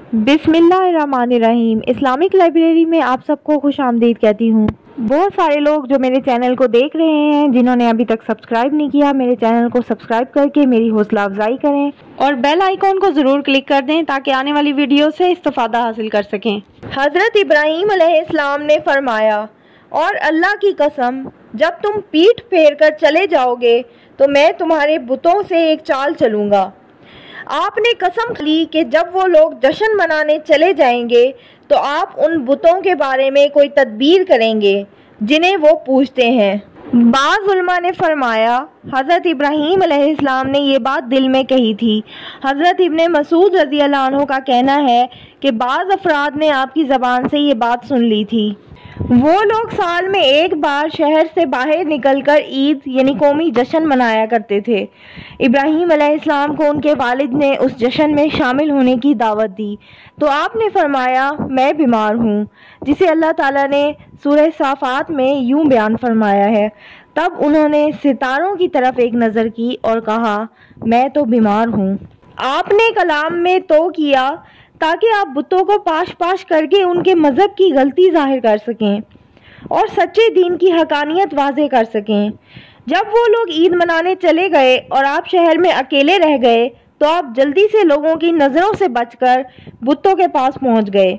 बिस्मिल्लाहिर्रहमानिर्रहीम। Islamic library में आप सबको खुश आमदीद कहती हूँ। बहुत सारे लोग जो मेरे चैनल को देख रहे हैं, जिन्होंने अभी तक सब्सक्राइब नहीं किया, मेरे चैनल को सब्सक्राइब करके मेरी हौसला अफजाई करें और बेल आइकॉन को ज़रूर क्लिक कर दें ताकि आने वाली वीडियो से इस्तिफादा हासिल कर सकें। हज़रत इब्राहीम अलैहिस्सलाम ने फरमाया, और अल्लाह की कसम, जब तुम पीठ फेर कर चले जाओगे तो मैं तुम्हारे बुतों से एक चाल चलूँगा। आपने कसम ली कि जब वो लोग जश्न मनाने चले जाएंगे तो आप उन बुतों के बारे में कोई तदबीर करेंगे जिन्हें वो पूजते हैं। बाज़ उलमा ने फरमाया, हज़रत इब्राहीम अलैहिस्सलाम ने ये बात दिल में कही थी। हज़रत इब्ने मसूद रज़ियल्लाहु अन्हु का कहना है कि बाज़ अफराद ने आपकी ज़बान से ये बात सुन ली थी। वो लोग साल में एक बार शहर से बाहर निकलकर ईद यानी कौमी जश्न मनाया करते थे। इब्राहीम अलैहिस्सलाम को उनके वालिद ने उस जश्न में शामिल होने की दावत दी तो आपने फरमाया, मैं बीमार हूँ, जिसे अल्लाह ताला ने सूरह साफ़ात में यूं बयान फरमाया है। तब उन्होंने सितारों की तरफ एक नज़र की और कहा, मैं तो बीमार हूँ। आपने कलाम में तो किया ताकि आप बुतों को पाश पाश करके उनके मज़हब की गलती जाहिर कर सकें और सच्चे दीन की हकानियत वाज़े कर सकें। जब वो लोग ईद मनाने चले गए और आप शहर में अकेले रह गए तो आप जल्दी से लोगों की नज़रों से बचकर बुतों के पास पहुंच गए।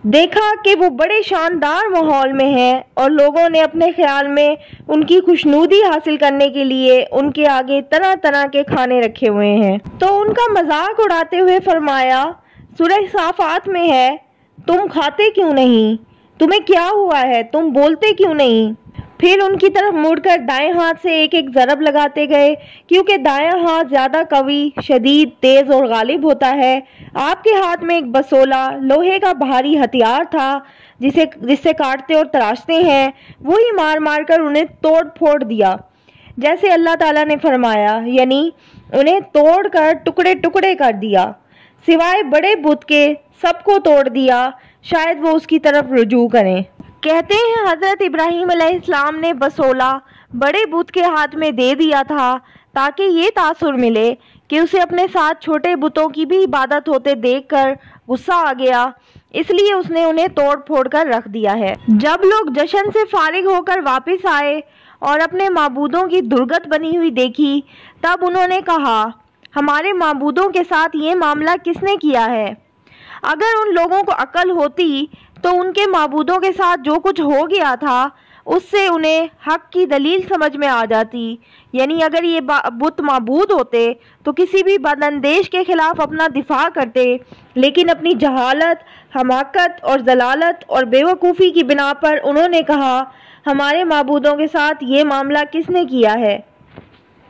देखा कि वो बड़े शानदार माहौल में हैं और लोगों ने अपने ख्याल में उनकी खुशनुदी हासिल करने के लिए उनके आगे तरह तरह के खाने रखे हुए हैं। तो उनका मजाक उड़ाते हुए फरमाया, सूरह साफ़ात में है, तुम खाते क्यों नहीं? तुम्हें क्या हुआ है? तुम बोलते क्यों नहीं? फिर उनकी तरफ मुड़कर दाएं हाथ से एक एक ज़रब लगाते गए, क्योंकि दायां हाथ ज़्यादा कवी, शदीद, तेज़ और गालिब होता है। आपके हाथ में एक बसोला, लोहे का भारी हथियार था जिससे काटते और तराशते हैं। वही मार मार कर उन्हें तोड़ फोड़ दिया, जैसे अल्लाह ताला ने फरमाया, यानी उन्हें तोड़ कर टुकड़े टुकड़े कर दिया। सिवाय बड़े बुत के सबको तोड़ दिया, शायद वो उसकी तरफ रुजू करें। कहते हैं हज़रत इब्राहीम अलैहिस्सलाम ने बसोला बड़े बुत के हाथ में दे दिया था ताकि ये तासुर मिले कि उसे अपने साथ छोटे बुतों की भी इबादत होते देखकर गुस्सा आ गया, इसलिए उसने उन्हें तोड़ फोड़ कर रख दिया है। जब लोग जश्न से फारिग होकर वापस आए और अपने माबूदों की दुर्गत बनी हुई देखी, तब उन्होंने कहा, हमारे माबूदों के साथ ये मामला किसने किया है? अगर उन लोगों को अकल होती तो उनके माबूदों के साथ जो कुछ हो गया था उससे उन्हें हक की दलील समझ में आ जाती। यानी अगर ये बुत माबूद होते तो किसी भी बदअंदेश के खिलाफ अपना दिफा करते, लेकिन अपनी जहालत, हमाकत और जलालत और बेवकूफ़ी की बिना पर उन्होंने कहा, हमारे माबूदों के साथ ये मामला किसने किया है?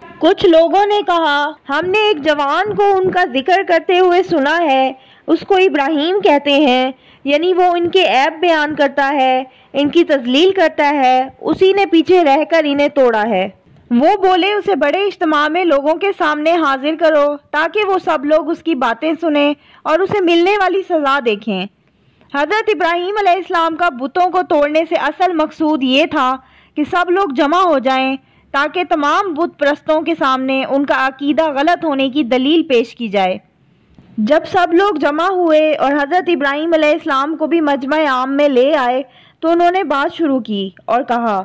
कुछ लोगों ने कहा, हमने एक जवान को उनका जिक्र करते हुए सुना है, उसको इब्राहीम कहते हैं, यानी वो इनके ऐब बयान करता है, इनकी तजलील करता है, उसी ने पीछे रहकर इन्हें तोड़ा है। वो बोले, उसे बड़े इज्तिमा में लोगों के सामने हाजिर करो ताकि वो सब लोग उसकी बातें सुने और उसे मिलने वाली सज़ा देखें। हज़रत इब्राहीम अलैहिस्सलाम का बुतों को तोड़ने से असल मकसूद ये था कि सब लोग जमा हो जाएं ताकि तमाम बुत परस्तों के सामने उनका अकीदा गलत होने की दलील पेश की जाए। जब सब लोग जमा हुए और हज़रत इब्राहीम अलैहिस्सलाम को भी मजमा आम में ले आए तो उन्होंने बात शुरू की और कहा,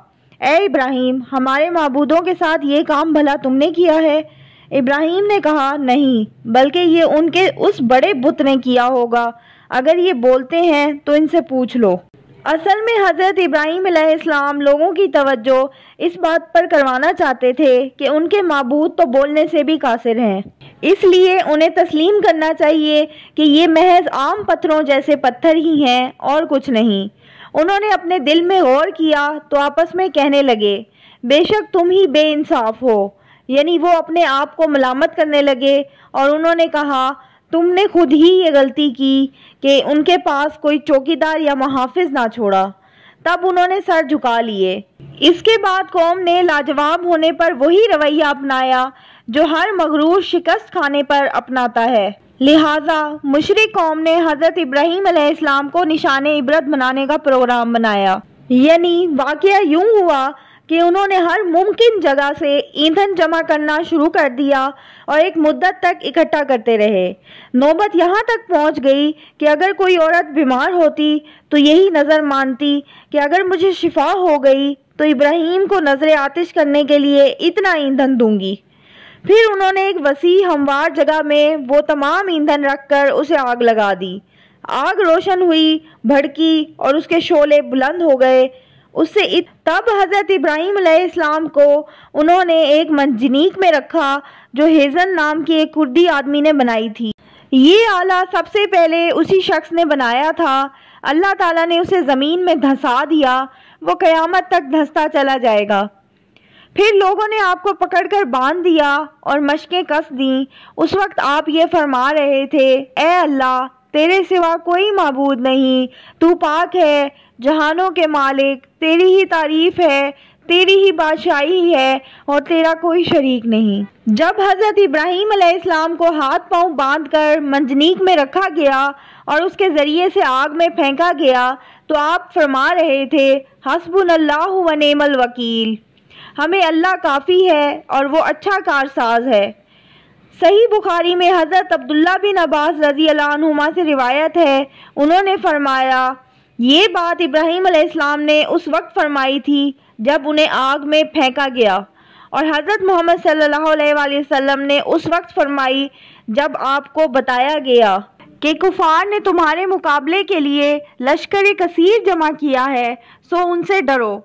ए इब्राहीम, हमारे माबूदों के साथ ये काम भला तुमने किया है? इब्राहीम ने कहा, नहीं, बल्कि ये उनके उस बड़े बुत ने किया होगा। अगर ये बोलते हैं तो इनसे पूछ लो। असल में हज़रत इब्राहीम अलैहिस्सलाम लोगों की तवज्जो इस बात पर करवाना चाहते थे कि उनके माबूद तो बोलने से भी कासिर हैं, इसलिए उन्हें तस्लीम करना चाहिए कि ये महज आम पत्थरों जैसे पत्थर ही हैं और कुछ नहीं। उन्होंने अपने दिल में गौर किया तो आपस में कहने लगे, बेशक तुम ही बेइंसाफ हो। यानी वो अपने आप को मलामत करने लगे और उन्होंने कहा, तुमने खुद ही ये गलती की कि उनके पास कोई चौकीदार या मुहाफिज ना छोड़ा। तब उन्होंने सर झुका लिए। इसके बाद कौम ने लाजवाब होने पर वही रवैया अपनाया जो हर मगरूर शिकस्त खाने पर अपनाता है। लिहाजा मुशरिक कौम ने हज़रत इब्राहीम अलैहिस्सलाम को निशाने इबरत बनाने का प्रोग्राम बनाया। यानी वाक़या यूं हुआ کہ انہوں نے ہر ممکن جگہ سے ایندھن جمع کرنا شروع کر دیا اور ایک مدت تک اکٹھا کرتے رہے۔ نوبت یہاں تک پہنچ گئی کہ اگر کوئی عورت بیمار ہوتی تو یہی نظر مانتی کہ اگر مجھے شفا ہو گئی تو ابراہیم کو نذر آتش کرنے کے لیے اتنا ایندھن دوں گی۔ پھر انہوں نے ایک وسیع ہموار جگہ میں وہ تمام ایندھن رکھ کر اسے آگ لگا دی۔ آگ روشن ہوئی، بھڑکی اور اس کے شعلے بلند ہو گئے۔ تب حضرت ابراہیم علیہ السلام کو انہوں نے ایک منجنیق میں رکھا جو ہیزن نام کی ایک کردی آدمی نے بنائی تھی۔ یہ آلہ سب سے پہلے اسی شخص نے بنایا تھا۔ اللہ تعالیٰ نے اسے زمین میں دھسا دیا، وہ قیامت تک دھستا چلا جائے گا۔ پھر لوگوں نے آپ کو پکڑ کر باندھ دیا اور مشقیں کس دیں۔ اس وقت آپ یہ فرما رہے تھے، اے اللہ، تیرے سوا کوئی معبود نہیں، تو پاک ہے، جہانوں کے مالک، تیری ہی تعریف ہے، تیری ہی بادشاہی ہے اور تیرا کوئی شریک نہیں۔ جب حضرت ابراہیم علیہ السلام کو ہاتھ پاؤں باندھ کر منجنیق میں رکھا گیا اور اس کے ذریعے سے آگ میں پھینکا گیا تو آپ فرما رہے تھے، حسبنا اللہ و نعم الوکیل، ہمیں اللہ کافی ہے اور وہ اچھا کارساز ہے۔ صحیح بخاری میں حضرت عبداللہ بن عباس رضی اللہ عنہما سے روایت ہے، انہوں نے فرمایا، یہ بات ابراہیم علیہ السلام نے اس وقت فرمائی تھی جب انہیں آگ میں پھینکا گیا، اور حضرت محمد صلی اللہ علیہ وآلہ وسلم نے اس وقت فرمائی جب آپ کو بتایا گیا کہ کفار نے تمہارے مقابلے کے لیے لشکر کثیر جمع کیا ہے، سو ان سے ڈرو۔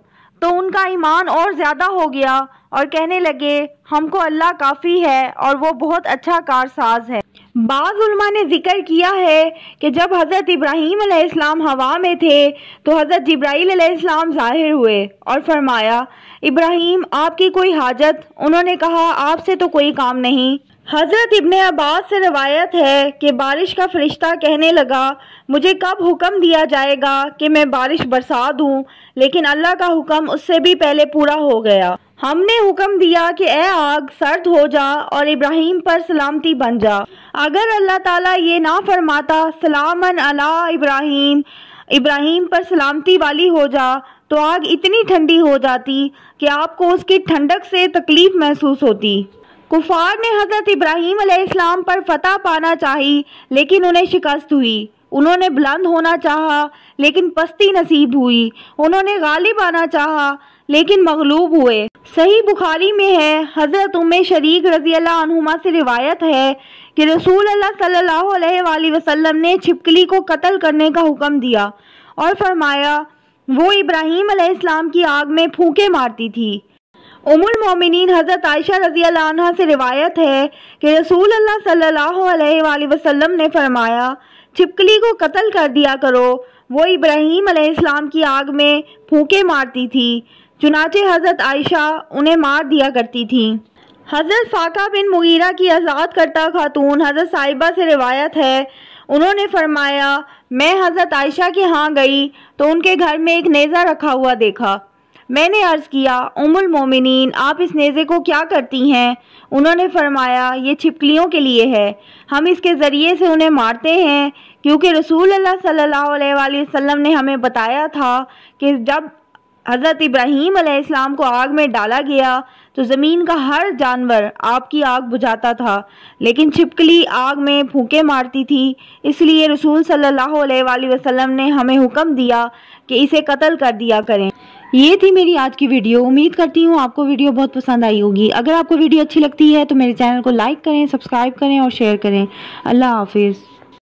تو ان کا ایمان اور زیادہ ہو گیا اور کہنے لگے، ہم کو اللہ کافی ہے اور وہ بہت اچھا کارساز ہے۔ بعض علماء نے ذکر کیا ہے کہ جب حضرت ابراہیم علیہ السلام ہوا میں تھے تو حضرت جبرائیل علیہ السلام ظاہر ہوئے اور فرمایا، ابراہیم، آپ کی کوئی حاجت؟ انہوں نے کہا، آپ سے تو کوئی کام نہیں۔ حضرت ابن عباس سے روایت ہے کہ بارش کا فرشتہ کہنے لگا، مجھے کب حکم دیا جائے گا کہ میں بارش برسا دوں، لیکن اللہ کا حکم اس سے بھی پہلے پورا ہو گیا۔ ہم نے حکم دیا کہ اے آگ، سرد ہو جا اور ابراہیم پر سلامتی بن جا۔ اگر اللہ تعالیٰ یہ نہ فرماتا سلامن علی ابراہیم، ابراہیم پر سلامتی والی ہو جا، تو آگ اتنی ٹھنڈی ہو جاتی کہ آپ کو اس کی ٹھنڈک سے تکلیف محسوس ہوتی۔ کفار نے حضرت ابراہیم علیہ السلام پر فتح پانا چاہی لیکن انہیں شکست ہوئی۔ انہوں نے بلند ہونا چاہا لیکن پستی نصیب ہوئی۔ انہوں نے غالب آنا چاہا لیکن مغلوب ہوئے۔ صحیح بخاری میں ہے، حضرت ام شریک رضی اللہ عنہما سے روایت ہے کہ رسول اللہ صلی اللہ علیہ وآلہ وسلم نے چھپکلی کو قتل کرنے کا حکم دیا اور فرمایا، وہ ابراہیم علیہ السلام کی آگ میں پھونکے مارتی تھی۔ ام المومنین حضرت عائشہ رضی اللہ عنہا سے روایت ہے کہ رسول اللہ صلی اللہ علیہ وآلہ وسلم نے فرمایا، چھپکلی کو قتل کر دیا کرو، وہ ابراہیم علیہ السلام کی آگ میں پھونکے مارتی تھی، چنانچہ حضرت عائشہ انہیں مار دیا کرتی تھی۔ حضرت فاقہ بن مغیرہ کی آزاد کرتا خاتون حضرت صاحبہ سے روایت ہے، انہوں نے فرمایا، میں حضرت عائشہ کے ہاں گئی تو ان کے گھر میں ایک نیزہ رکھا ہوا دیکھا۔ میں نے عرض کیا، ام المومنین، آپ اس نیزے کو کیا کرتی ہیں؟ انہوں نے فرمایا، یہ چھپکلیوں کے لیے ہے، ہم اس کے ذریعے سے انہیں مارتے ہیں، کیونکہ رسول اللہ صلی اللہ علیہ وآلہ وسلم نے ہمیں بتایا تھا کہ جب حضرت ابراہیم علیہ السلام کو آگ میں ڈالا گیا تو زمین کا ہر جانور آپ کی آگ بجھاتا تھا، لیکن چھپکلی آگ میں پھونکے مارتی تھی، اس لیے رسول صلی اللہ علیہ وآلہ وسلم نے ہمیں حکم دیا کہ اسے قتل کر دیا کریں۔ یہ تھی میری آج کی ویڈیو۔ امید کرتی ہوں آپ کو ویڈیو بہت پسند آئی ہوگی۔ اگر آپ کو ویڈیو اچھی لگتی ہے تو میرے چینل کو لائک کریں، سبسکرائب کریں اور شیئر کریں۔ اللہ حافظ۔